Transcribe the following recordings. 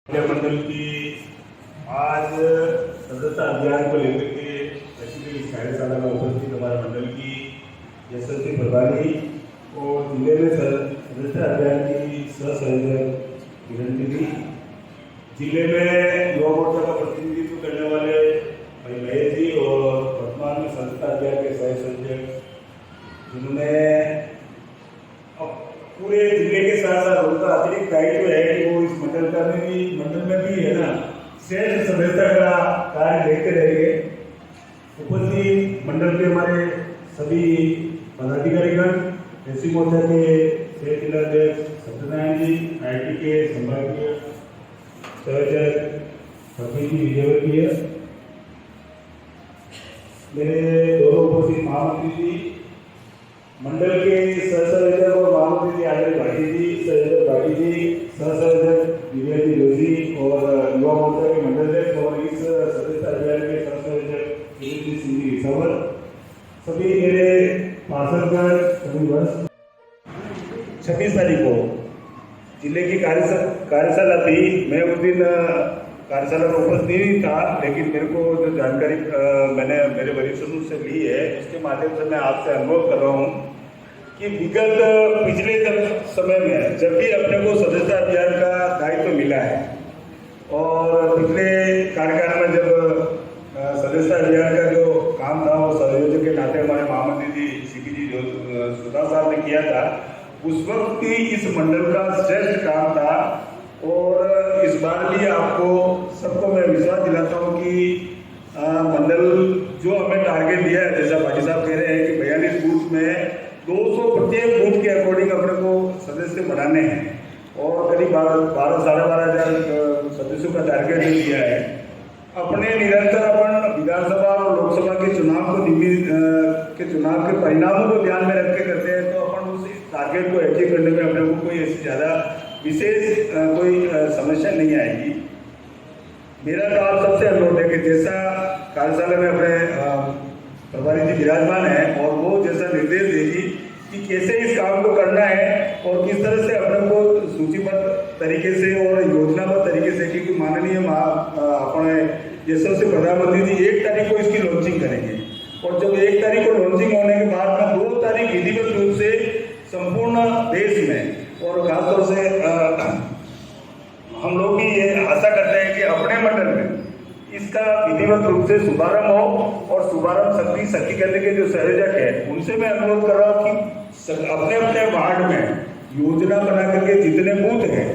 मंडल की आज सदस्यता अभियान को लेकर के बेसिकली कार्यशाला में उपस्थित हमारे मंडल की यशस्वी प्रभारी और जिले में सदस्यता अभियान की सह संयोजक किरण दीदी, जिले में युवा मोर्चा का प्रतिनिधित्व करने वाले भाई महेश जी और वर्तमान में सदस्यता अभियान के सह संयोजक, जिन्होंने पूरे जिले के साथ साथ उनका अतिरिक्त दायित्व है कि वो इस मंडल में भी है ना श्रेष्ठ सदस्यता का कार्य देखते रहेंगे। उपस्थित मंडल के हमारे सभी पदाधिकारीगण, एससी मोर्चा के क्षेत्र जिलाध्यक्ष सत्यनारायण जी, आईटी के संभागीय संयोजक सभी जी विजयवर्गीय, मेरे दोनों उपस्थित महामंत्री जी, मंडल के सहसंयोजक और महामंत्री जी आदरणीय भाटी जी, संयोजक भाटी जी, सहसंयोजक दिव्याजी जोशी और युवा मोर्चा के मंडल और इस सदस्यता अभियान के सहसंयोजक सिंह रिसावर, सभी मेरे पार्षदगण, सभी वर्ष 26 तारीख को जिले की कार्यशाला थी। मैं उस दिन कार्यशाला में उपस्थित नहीं था, लेकिन मेरे को जो जानकारी मैंने मेरे वरिष्ठों से ली है उसके माध्यम से मैं आपसे अनुरोध कर रहा हूँ कि विगत पिछले समय में जब भी अपने को सदस्यता अभियान का दायित्व मिला है और पिछले कार्यकाल में जब सदस्यता अभियान का जो काम था वो संयोजक के नाते हमारे महामंत्री जी सीपी जी सुधा साहब ने किया था, उस वक्त भी इस मंडल का श्रेष्ठ काम था। और इस बार भी आपको सबको मैं विश्वास दिलाता हूँ कि मंडल जो हमें टारगेट दिया है, जैसा भाटी साहब कह रहे हैं कि 42 बूथ में 200 प्रत्येक बूथ के अकॉर्डिंग अपने को सदस्य बनाने हैं और करीब 12,500 सदस्यों का टारगेट दिया है। अपने निरंतर अपन विधानसभा और लोकसभा के चुनाव के परिणामों को ध्यान में रख के करते हैं, तो अपन उस टारगेट को अचीव करने में अपने को कोई ऐसी ज़्यादा विशेष कोई समस्या नहीं आएगी। मेरा तो आप सबसे अनुरोध है कि जैसा कार्यशाला में अपने प्रभारी जी विराजमान है और वो जैसा निर्देश देगी कि कैसे इस काम को करना है और किस तरह से अपने को सूचीबद्ध तरीके से और योजनाबद्ध तरीके से, क्योंकि माननीय अपने यशस्वी प्रधानमंत्री जी 1 तारीख को इसकी लॉन्चिंग करेंगे और जब 1 तारीख को लॉन्चिंग होने के बाद में 2 तारीख विधिवत रूप से संपूर्ण देश में और खासतौर से हम लोग भी ये आशा करते हैं कि अपने मंडल में इसका विधिवत रूप से शुभारंभ हो। और शुभारंभ शक्ति केंद्र के जो संयोजक है उनसे मैं अनुरोध कर रहा हूँ कि अपने अपने वार्ड में योजना बना करके जितने बूथ हैं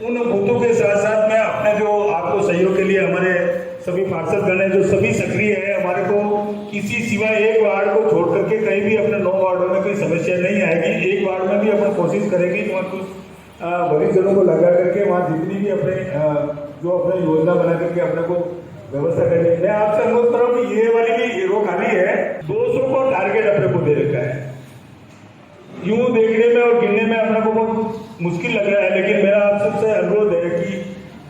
उन बूथों के साथ साथ में अपने जो आपको सहयोग के लिए हमारे सभी पार्षदगण हैं जो सभी सक्रिय है, हमारे को किसी सिवाय एक वार्ड को छोड़ करके कहीं भी अपने 9 वार्डों में कोई समस्या नहीं आएगी। एक वार्ड में भी अपन कोशिश करेंगे कि वहाँ कुछ वरिष्ठजनों को लगा करके वहाँ जितनी भी अपने जो अपने योजना बना करके अपने को व्यवस्था करनी है। मैं आपसे अनुरोध कर रहा हूँ कि ये वाली भी रो खाली है, 200 को टारगेट अपने को दे रखा है। यूं देखने में और गिनने में अपने को बहुत मुश्किल लग रहा है, लेकिन मेरा आप सबसे अनुरोध है कि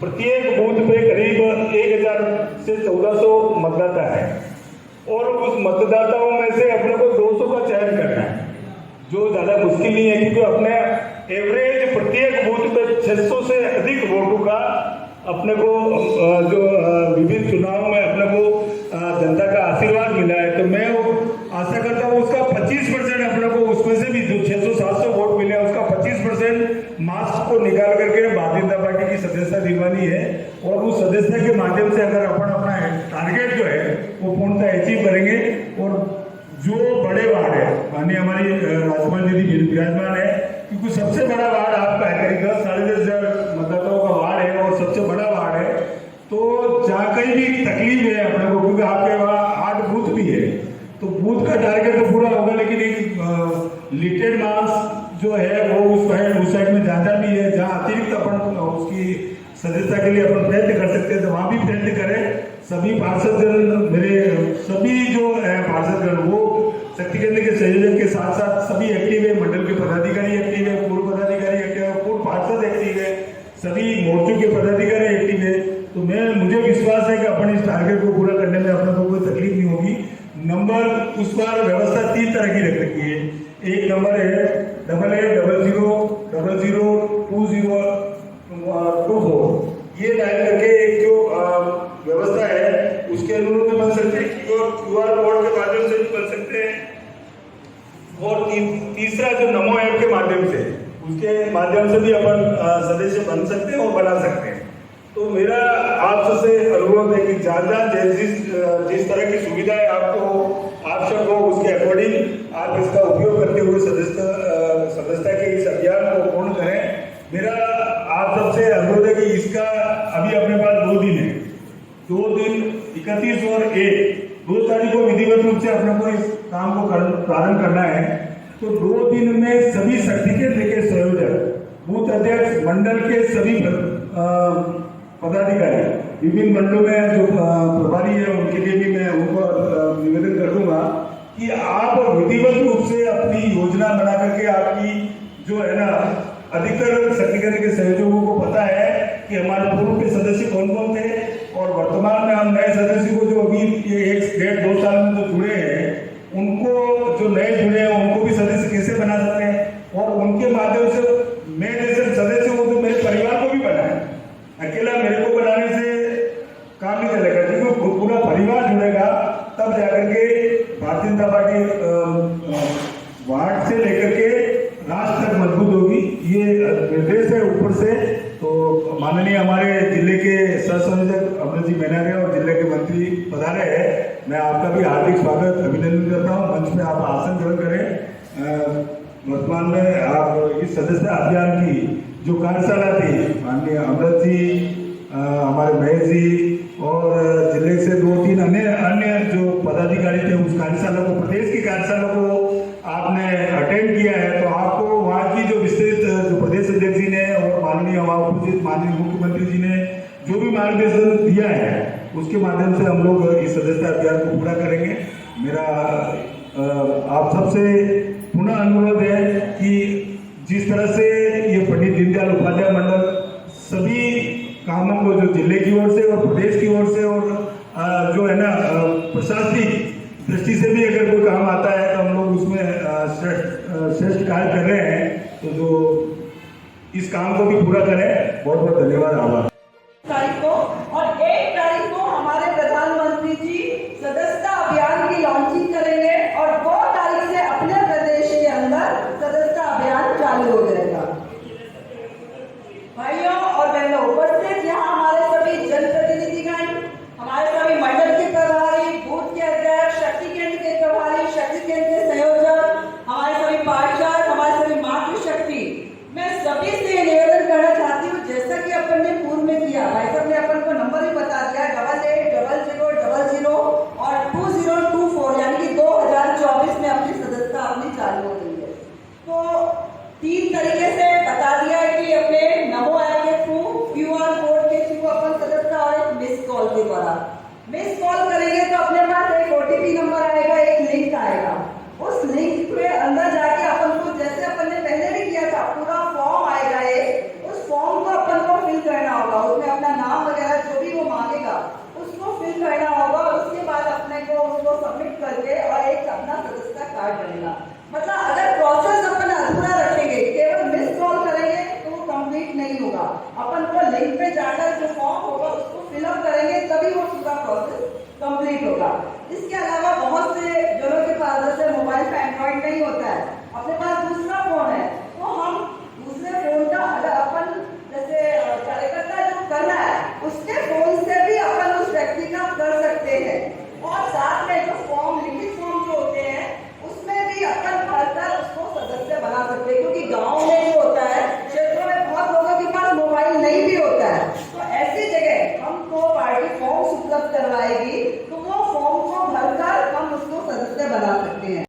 प्रत्येक बूथ पे करीब 1000 से 1400 मतदाता है और उस मतदाताओं में से अपने को 200 का चयन करना है, जो ज़्यादा मुश्किल नहीं है, क्योंकि अपने एवरेज प्रत्येक बूथ पे 600 से अधिक वोटों का अपने को जो विभिन्न चुनाव में अपने को जनता का आशीर्वाद मिला है। तो मैं आशा करता हूँ उसका 25% अपने को उसमें से भी जो 600-700 वोट मिले उसका 25% मार्क्स को निकाल करके भारतीय जनता पार्टी की सदस्यता दिलवानी है और उस सदस्यता के माध्यम से अगर अपन अपना टारगेट जो है वो पूर्णतः अचीव करेंगे। और जो बड़े वार्ड है, माननीय हमारी राजकुमार दीदी विराजमान है, क्योंकि सबसे बड़ा वार्ड आपका है, करीब 10-10,500 मतदाताओं का वार्ड है और सबसे बड़ा वार्ड है। तो जहाँ कहीं भी तकलीफ है अपने को, क्योंकि आपके वहाँ 8 बूथ भी है, तो बूथ का टारगेट तो पूरा होगा, लेकिन एक लिमिटेड मार्क्स जो है वो उस साइड में ज़्यादा भी है, जहाँ अतिरिक्त अपन उसकी सदस्यता के लिए अपन प्रयत्न कर सकते हैं, तो वहाँ भी प्रयत्न करें। सभी पार्षदगण, मेरे सभी जो पार्षदगण वो शक्ति केंद्र के संयोजक के साथ साथ सभी एक्टिव है, मंडल के पदाधिकारी एक्टिव है, पूर्व पदाधिकारी एक्टिव है, पूर्व पार्षद एक्टिव है, सभी मोर्चों के पदाधिकारी एक्टिव है। तो मुझे विश्वास है कि अपन इस टारगेट को पूरा करने में अपने को कोई तकलीफ नहीं होगी। नंबर उस बार व्यवस्था 3 तरह की रख रखी है। एक नंबर है 8800002024, ये बना सकते हैं। तो मेरा आप सबसे अनुरोध है कि जहाँ जिस तरह की सुविधाएं आपको आवश्यक हो उसके अकॉर्डिंग आप इसका उपयोग करते हुए सदस्यता के इस अभियान को पूर्ण करें। मेरा आप सबसे अनुरोध है कि इसका अभी अपने पास 2 दिन है, 2 दिन 31 और 1 2 तारीख को विधिवत रूप से अपने को इस काम को प्रारंभ करना है। तो 2 दिन में सभी शक्ति केंद्र के संयोजक, बूथ अध्यक्ष, मंडल के सभी पदाधिकारी, विभिन्न मंडलों में जो प्रभारी है उनके लिए भी मैं उनको निवेदन कर दूंगा कि आप विधिवत रूप से अपनी योजना बना करके आपकी जो है ना, अधिकतर शक्ति केंद्र के संयोजकों को पता है कि हमारे पूर्व के सदस्य कौन कौन थे और वर्तमान में हम नए सदस्य को जो अभी 1-1.5-2 साल में जो जुड़े हैं उनको, जो नए जुड़े हैं उनको भी सदस्य कैसे बना सकते हैं और उनके माध्यम से मैं जैसे सदस्य हूँ तो मेरे परिवार को भी बनाए। अकेला मेरे को बनाने से काम नहीं चलेगा, क्योंकि पूरा परिवार जुड़ेगा तब जाकर के भारतीय जनता पार्टी वार्ड से लेकर के राष्ट्र तक मजबूत होगी। ये निर्देश है ऊपर से। तो माननीय हमारे जिले के सह संयोजक अमृत जी मैनारे और जिले के मंत्री पधारे हैं, मैं आपका भी हार्दिक स्वागत अभिनंदन करता हूँ। मंच में आप आसन ग्रहण करें। वर्तमान में आप इस सदस्यता अभियान की जो कार्यशाला थी, माननीय अमृत जी, हमारे महेश जी और जिले से 2-3 अन्य जो पदाधिकारी थे उस कार्यशाला को, प्रदेश की कार्यशाला को आपने अटेंड किया है। तो आपको वहाँ की जो विस्तृत जो प्रदेश अध्यक्ष जी ने और माननीय माननीय मुख्यमंत्री जी ने जो भी मार्गदर्शन दिया है उसके माध्यम से हम लोग इस सदस्यता अभियान को पूरा करेंगे। मेरा आप सबसे पुनः अनुरोध है कि जिस तरह से ये पंडित दीनदयाल उपाध्याय मंडल सभी कामों को जो जिले की ओर से और प्रदेश की ओर से और जो है ना प्रशासनिक दृष्टि से भी अगर कोई काम आता है तो हम लोग उसमें श्रेष्ठ कार्य कर रहे हैं। तो जो इस काम को भी पूरा करें। बहुत बहुत धन्यवाद, आभार। तारीख को और 1 तारीख को हमारे प्रधानमंत्री जी सदस्यता अभियान की लॉन्चिंग करेंगे और 2 तारीख से अपने प्रदेश के अंदर सदस्यता अभियान चालू हो जाएगा। भाइयों और बहनों, उपस्थित यहाँ हमारे सभी जनप्रतिनिधिगण, हमारे सभी मंडल के प्रभारी, बूथ के अध्यक्ष, शक्ति केंद्र के प्रभारी, शक्ति केंद्र के संयोजक, हमारे सभी पार्षद, हमारे सभी मातृशक्ति, मैं सभी से निवेदन करना चाहती हूँ, जैसा कि अपन ने पूर्व में किया, भाई साहब ने अपन को नंबर भी बता दिया 880000 और 2024, यानी कि 2024 में अपनी सदस्यता अपनी चालू हो गई है। तो 3 तरीके से बता दिया है कि अपने नमो ऐप के थ्रू, QR कोड के थ्रू अपन सदस्यता और एक मिस कॉल के द्वारा। मिस कॉल करेंगे तो अपने पास एक OTP नंबर आएगा, एक लिंक आएगा। उस लिंक पे अंदर जाके अपन को, जैसे अपन ने पहले भी किया था, पूरा फॉर्म आएगा एक, उस फॉर्म को अपन को फिल करना होगा। उसमें अपना नाम वगैरह जो भी वो मांगेगा उसको फिल करना होगा और उसके बाद अपने को उसको सबमिट करके और एक अपना सदस्यता कार्ड बनेगा। मतलब अगर प्रोसेस अपन अधूरा रखेंगे, केवल मिस कॉल करेंगे तो वो कंप्लीट नहीं होगा। अपन को लिंक पे जाकर जो फॉर्म होगा उसको फिलअप करेंगे तभी वो पूरा प्रोसेस कंप्लीट होगा। इसके अलावा बहुत से जनों के पास जैसे मोबाइल पे एंड्रॉइड नहीं होता है, अपने पास दूसरा फोन है, तो हम दूसरे फोन का अगर अपन जैसे कार्यकर्ता जो करना है उसके फोन से भी अपन उस व्यक्ति का कर सकते हैं। और साथ में जो फॉर्म, लिखित फॉर्म जो होते हैं उसमें भी अपन भरकर उसको सदस्य बना सकते हैं, क्योंकि गाँव में जो होता है, क्षेत्रों में बहुत लोगों के पास मोबाइल नहीं भी होता है। तो ऐसी जगह हमको पार्टी फॉर्म्स उपलब्ध करवाएगी, तो